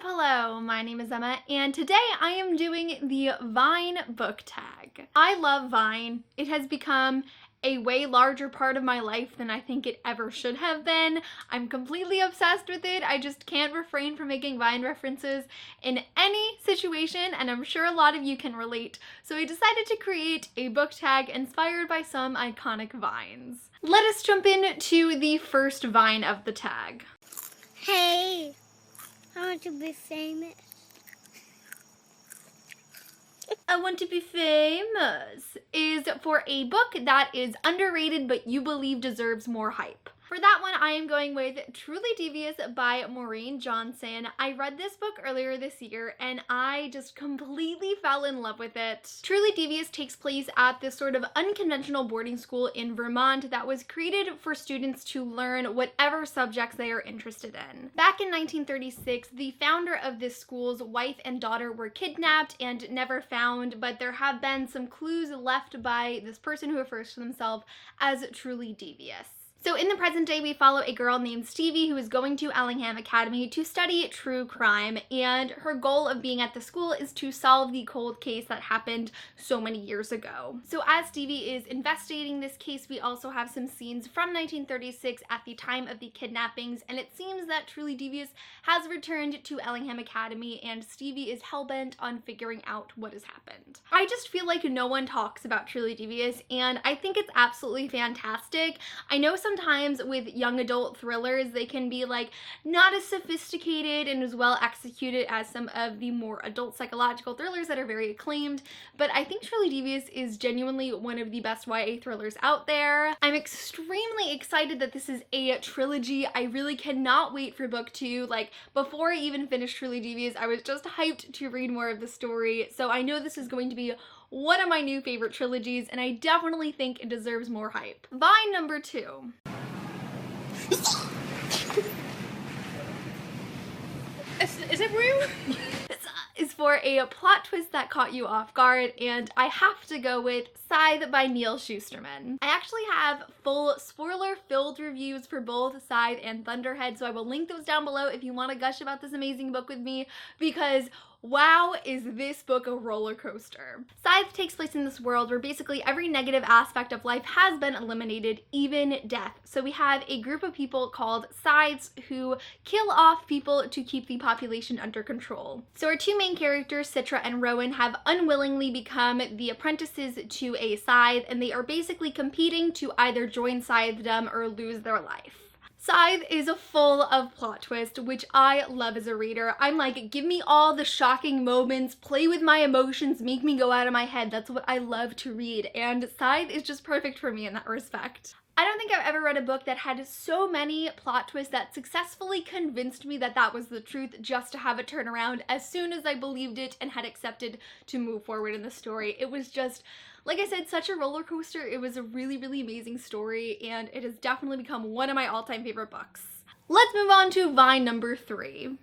Hello, my name is Emma, and today I am doing the Vine book tag. I love Vine. It has become a way larger part of my life than I think it ever should have been. I'm completely obsessed with it. I just can't refrain from making Vine references in any situation, and I'm sure a lot of you can relate. So I decided to create a book tag inspired by some iconic Vines. Let us jump into the first Vine of the tag. Hey, I want to be famous. I want to be famous is for a book that is underrated but you believe deserves more hype. For that one, I am going with Truly Devious by Maureen Johnson. I read this book earlier this year and I just completely fell in love with it. Truly Devious takes place at this sort of unconventional boarding school in Vermont that was created for students to learn whatever subjects they are interested in. Back in 1936, the founder of this school's wife and daughter were kidnapped and never found, but there have been some clues left by this person who refers to themselves as Truly Devious. So in the present day, we follow a girl named Stevie who is going to Allingham Academy to study true crime, and her goal of being at the school is to solve the cold case that happened so many years ago. So as Stevie is investigating this case, we also have some scenes from 1936 at the time of the kidnappings, and it seems that Truly Devious has returned to Allingham Academy and Stevie is hellbent on figuring out what has happened. I just feel like no one talks about Truly Devious, and I think it's absolutely fantastic. I know sometimes with young adult thrillers, they can be like not as sophisticated and as well executed as some of the more adult psychological thrillers that are very acclaimed, but I think Truly Devious is genuinely one of the best YA thrillers out there. I'm extremely excited that this is a trilogy. I really cannot wait for book 2. Like, before I even finished Truly Devious, I was just hyped to read more of the story, so I know this is going to be one of my new favorite trilogies, and I definitely think it deserves more hype. Vine number 2. Is it real? This is for a plot twist that caught you off guard, and I have to go with Scythe by Neal Shusterman. I actually have full spoiler-filled reviews for both Scythe and Thunderhead, so I will link those down below if you want to gush about this amazing book with me, because wow, is this book a roller coaster. Scythe takes place in this world where basically every negative aspect of life has been eliminated, even death. So we have a group of people called Scythes who kill off people to keep the population under control. So our two main characters, Citra and Rowan, have unwillingly become the apprentices to a Scythe, and they are basically competing to either join Scythedom or lose their life. Scythe is full of plot twists, which I love as a reader. I'm like, give me all the shocking moments, play with my emotions, make me go out of my head. That's what I love to read, and Scythe is just perfect for me in that respect. I don't think I've ever read a book that had so many plot twists that successfully convinced me that that was the truth, just to have it turn around as soon as I believed it and had accepted to move forward in the story. It was just, like I said, such a roller coaster. It was a really, really amazing story, and it has definitely become one of my all-time favorite books. Let's move on to Vine number 3.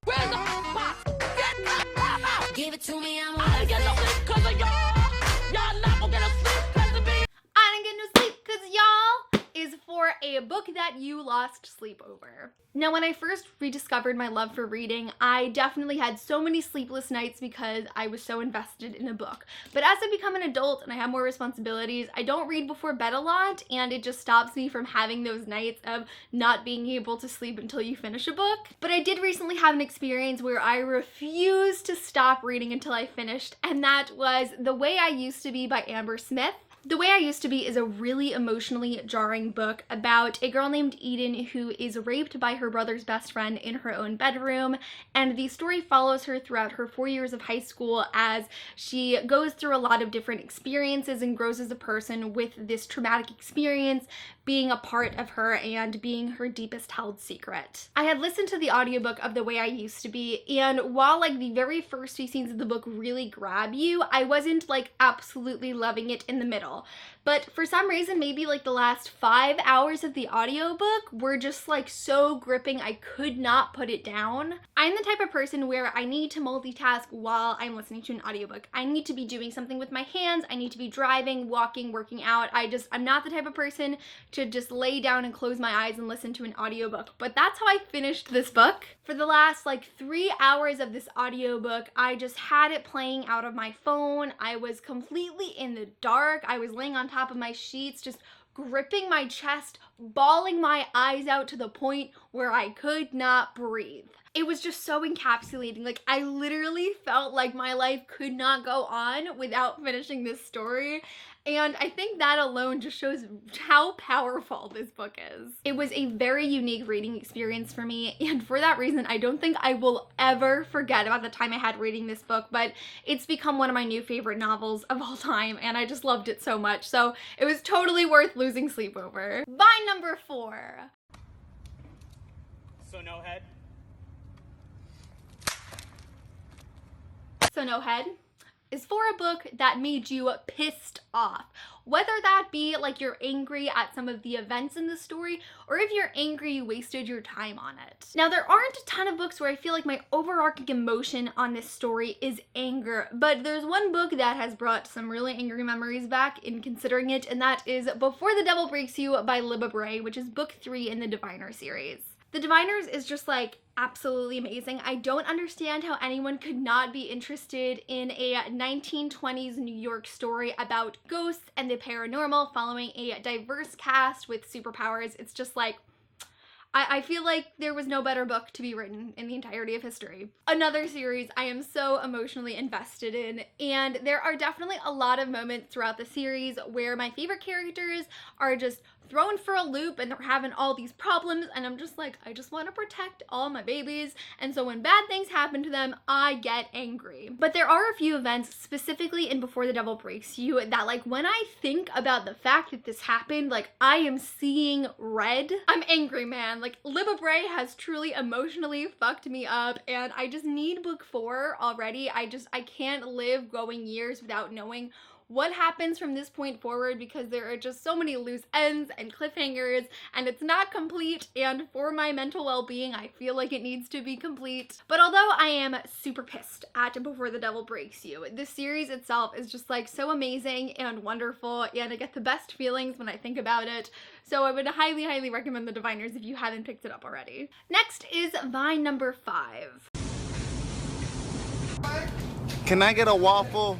Give it to me, I'm I ain't get no sleep 'cause of y'all. Y'all not gonna get no sleep 'cause of me. I didn't get no sleep 'cause y'all is for a book that you lost sleep over. Now, when I first rediscovered my love for reading, I definitely had so many sleepless nights because I was so invested in a book. But as I become an adult and I have more responsibilities, I don't read before bed a lot, and it just stops me from having those nights of not being able to sleep until you finish a book. But I did recently have an experience where I refused to stop reading until I finished, and that was The Way I Used to Be by Amber Smith. The Way I Used to Be is a really emotionally jarring book about a girl named Eden who is raped by her brother's best friend in her own bedroom, and the story follows her throughout her 4 years of high school as she goes through a lot of different experiences and grows as a person with this traumatic experience being a part of her and being her deepest held secret. I had listened to the audiobook of The Way I Used to Be, and while like the very first few scenes of the book really grab you, I wasn't like absolutely loving it in the middle. real. But for some reason, maybe like the last 5 hours of the audiobook were just like so gripping, I could not put it down. I'm the type of person where I need to multitask while I'm listening to an audiobook. I need to be doing something with my hands, I need to be driving, walking, working out. I'm not the type of person to just lay down and close my eyes and listen to an audiobook. But that's how I finished this book. For the last like 3 hours of this audiobook, I just had it playing out of my phone. I was completely in the dark. I was laying on top of my sheets, just gripping my chest, bawling my eyes out to the point where I could not breathe. It was just so encapsulating. Like, I literally felt like my life could not go on without finishing this story. And I think that alone just shows how powerful this book is. It was a very unique reading experience for me, and for that reason, I don't think I will ever forget about the time I had reading this book, but it's become one of my new favorite novels of all time, and I just loved it so much, so it was totally worth losing sleep over. By number 4. So no head? So no head is for a book that made you pissed off. Whether that be like you're angry at some of the events in the story, or if you're angry you wasted your time on it. Now, there aren't a ton of books where I feel like my overarching emotion on this story is anger, but there's one book that has brought some really angry memories back in considering it, and that is Before the Devil Breaks You by Libba Bray, which is book 3 in the Diviner series. The Diviners is just like absolutely amazing. I don't understand how anyone could not be interested in a 1920s New York story about ghosts and the paranormal following a diverse cast with superpowers. It's just like, I feel like there was no better book to be written in the entirety of history. Another series I am so emotionally invested in, and there are definitely a lot of moments throughout the series where my favorite characters are just thrown for a loop and they're having all these problems, and I'm just like, I just want to protect all my babies, and so when bad things happen to them, I get angry. But there are a few events, specifically in Before the Devil Breaks You, that like when I think about the fact that this happened, like I am seeing red. I'm angry, man. Like, Libba Bray has truly emotionally fucked me up, and I just need book 4 already. I can't live going years without knowing what happens from this point forward, because there are just so many loose ends and cliffhangers, and it's not complete, and for my mental well-being, I feel like it needs to be complete. But although I am super pissed at Before the Devil Breaks You, this series itself is just like so amazing and wonderful, and I get the best feelings when I think about it. So I would highly, highly recommend The Diviners if you haven't picked it up already. Next is my number 5. Can I get a waffle?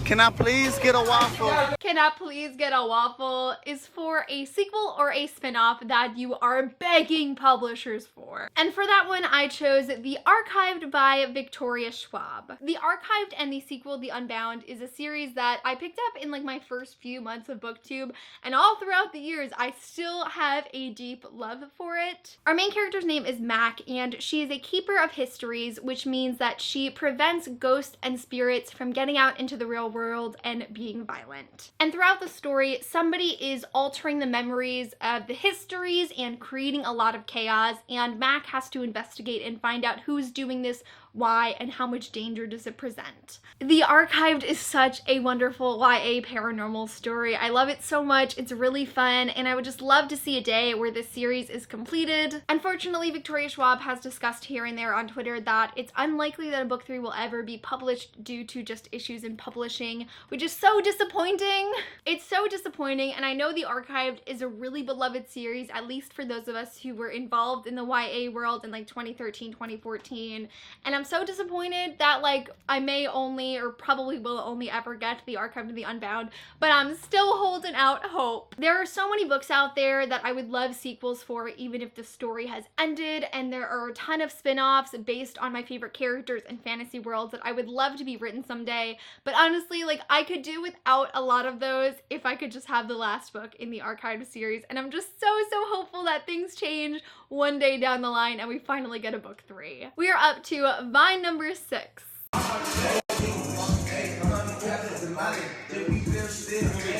Can I please get a waffle? Can I Please Get a Waffle is for a sequel or a spin-off that you are begging publishers for. And for that one, I chose The Archived by Victoria Schwab. The Archived and the sequel, The Unbound, is a series that I picked up in like my first few months of BookTube, and all throughout the years, I still have a deep love for it. Our main character's name is Mac, and she is a keeper of histories, which means that she prevents ghosts and spirits from getting out into the real world and being violent. And throughout the story, somebody is altering the memories of the histories and creating a lot of chaos, and Mac has to investigate and find out who's doing this, why, and how much danger does it present. The Archived is such a wonderful YA paranormal story. I love it so much. It's really fun, and I would just love to see a day where this series is completed. Unfortunately, Victoria Schwab has discussed here and there on Twitter that it's unlikely that a book 3 will ever be published due to just issues in publishing, which is so disappointing. It's so disappointing, and I know The Archived is a really beloved series, at least for those of us who were involved in the YA world in like 2013, 2014, and I'm so disappointed that like I may only or probably will only ever get The Archived and The Unbound, but I'm still holding out hope. There are so many books out there that I would love sequels for even if the story has ended, and there are a ton of spin-offs based on my favorite characters and fantasy worlds that I would love to be written someday, but honestly, like I could do without a lot of those if I could just have the last book in the Archived series, and I'm just so hopeful that things change one day down the line and we finally get a book 3. We are up to my number 6.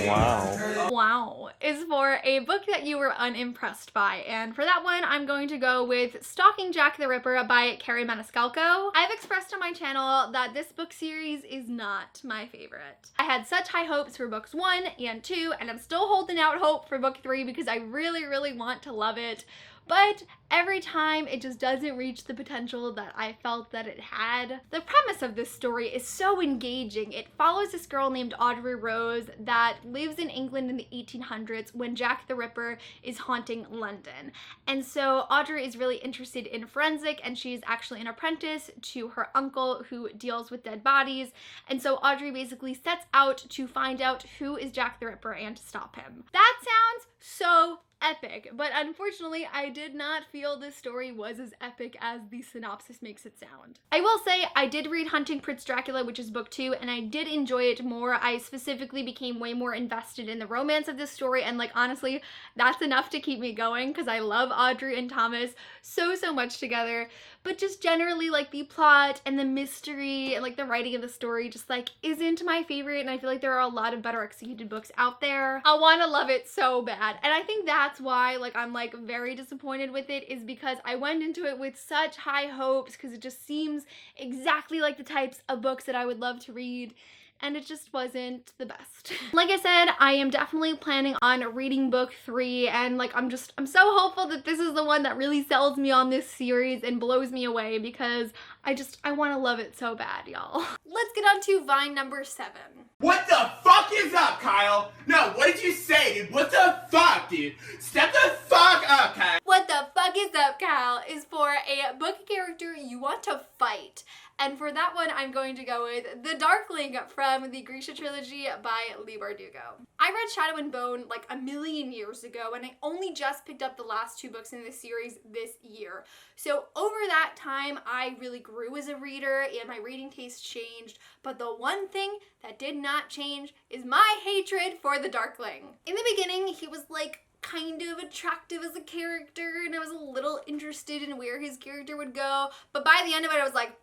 Wow. Wow. is for a book that you were unimpressed by. And for that one, I'm going to go with Stalking Jack the Ripper by Carrie Maniscalco. I've expressed on my channel that this book series is not my favorite. I had such high hopes for books 1 and 2, and I'm still holding out hope for book 3 because I really, really want to love it. But every time it just doesn't reach the potential that I felt that it had. The premise of this story is so engaging. It follows this girl named Audrey Rose that lives in England in the 1800s when Jack the Ripper is haunting London. And so Audrey is really interested in forensic, and she's actually an apprentice to her uncle who deals with dead bodies. And so Audrey basically sets out to find out who is Jack the Ripper and to stop him. That sounds so epic, but unfortunately I did not feel this story was as epic as the synopsis makes it sound. I will say I did read Hunting Prince Dracula, which is book 2, and I did enjoy it more. I specifically became way more invested in the romance of this story, and like honestly that's enough to keep me going because I love Audrey and Thomas so much together. But just generally like the plot and the mystery and like the writing of the story just like isn't my favorite, and I feel like there are a lot of better executed books out there. I want to love it so bad, and I think that's why like I'm like very disappointed with it, is because I went into it with such high hopes because it just seems exactly like the types of books that I would love to read, and it just wasn't the best. Like I said, I am definitely planning on reading book 3, and like I'm so hopeful that this is the one that really sells me on this series and blows me away because I want to love it so bad, y'all. Let's get on to Vine number 7. What the fuck is up, Kyle? No, what did you say, dude? What the fuck, dude? Step the fuck up, Kyle. What the fuck is up, Kyle is for a book character you want to fight. And for that one, I'm going to go with The Darkling from the Grisha trilogy by Leigh Bardugo. I read Shadow and Bone like a million years ago, and I only just picked up the last 2 books in this series this year. So over that time, I really grew as a reader and my reading taste changed. But the one thing that did not change is my hatred for the Darkling. In the beginning, he was like kind of attractive as a character, and I was a little interested in where his character would go. But by the end of it, I was like,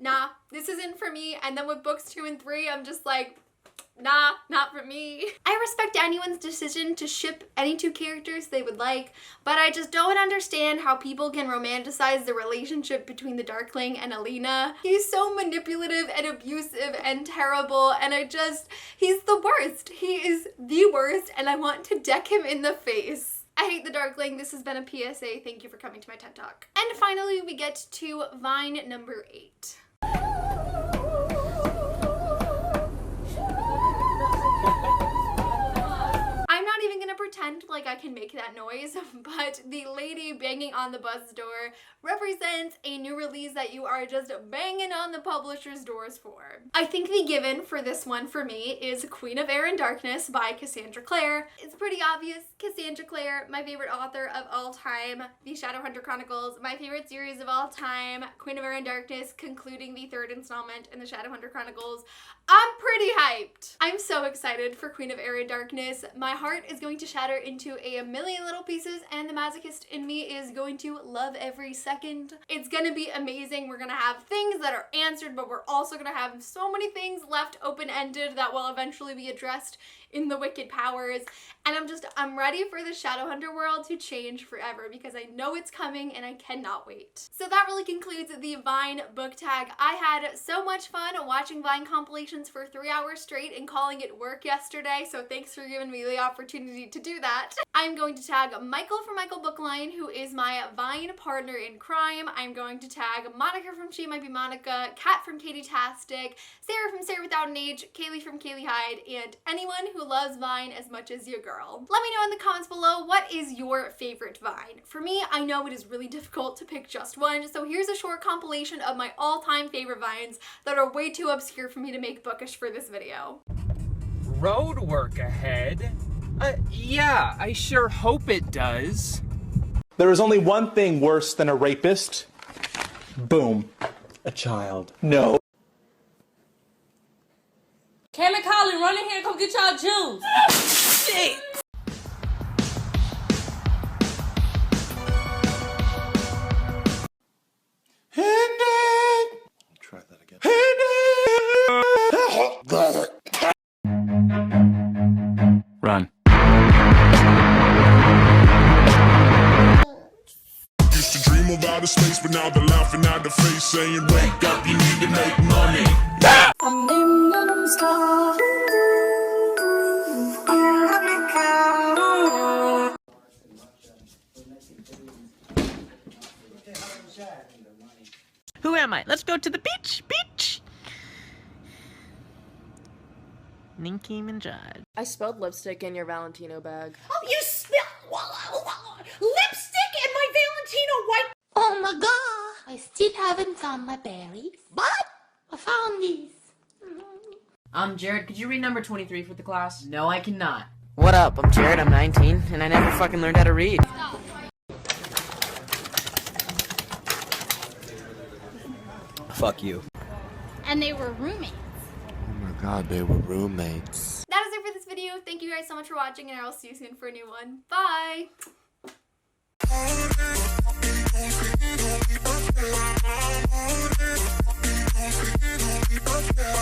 nah, this isn't for me. And then with books 2 and 3, I'm just like, nah, not for me. I respect anyone's decision to ship any 2 characters they would like, but I just don't understand how people can romanticize the relationship between the Darkling and Alina. He's so manipulative and abusive and terrible, and he's the worst. He is the worst, and I want to deck him in the face. I hate the Darkling. This has been a PSA. Thank you for coming to my TED Talk. And finally, we get to Vine number 8. I'm not even gonna pretend like I can make that noise, but the lady banging on the bus door represents a new release that you are just banging on the publisher's doors for. I think the given for this one for me is Queen of Air and Darkness by Cassandra Clare. It's pretty obvious. Cassandra Clare, my favorite author of all time. The Shadowhunter Chronicles, my favorite series of all time. Queen of Air and Darkness concluding the 3rd installment in the Shadowhunter Chronicles. I'm pretty hyped. I'm so excited for Queen of Air and Darkness. My heart is going to shatter into a million little pieces, and the masochist in me is going to love every second. It's gonna be amazing. We're gonna have things that are answered, but we're also gonna have so many things left open-ended that will eventually be addressed in the Wicked Powers. And I'm ready for the Shadowhunter world to change forever because I know it's coming and I cannot wait. So that really concludes the Vine book tag. I had so much fun watching Vine compilations for 3 hours straight and calling it work yesterday, so thanks for giving me the opportunity to do that. I'm going to tag Michael from Michael Bookline, who is my Vine partner in crime. I'm going to tag Monica from She Might Be Monica, Kat from Katie-tastic, Sarah from Sarah Without an Age, Kaylee from Kaylee Hyde, and anyone who loves Vine as much as your girl. Let me know in the comments below, what is your favorite Vine? For me, I know it is really difficult to pick just one, so here's a short compilation of my all-time favorite Vines that are way too obscure for me to make bookish for this video. Road work ahead? Yeah, I sure hope it does. There is only one thing worse than a rapist. Boom. A child. No. Cam and Colin, run in here and come get y'all juice. Shit! Try that again. Run. saying wake up, you need to make money. I'm in the sky. Who am I? Let's go to the beach! Beach! Ninky Minjad. I spilled lipstick in your Valentino bag. Oh, you spilled lipstick in my Valentino white. Oh my god! I still haven't found my berries, but I found these. Jared, could you read number 23 for the class? No, I cannot. What up? I'm Jared, I'm 19, and I never fucking learned how to read. Fuck you. And they were roommates. Oh my god, they were roommates. That is it for this video. Thank you guys so much for watching, and I will see you soon for a new one. Bye! Yeah.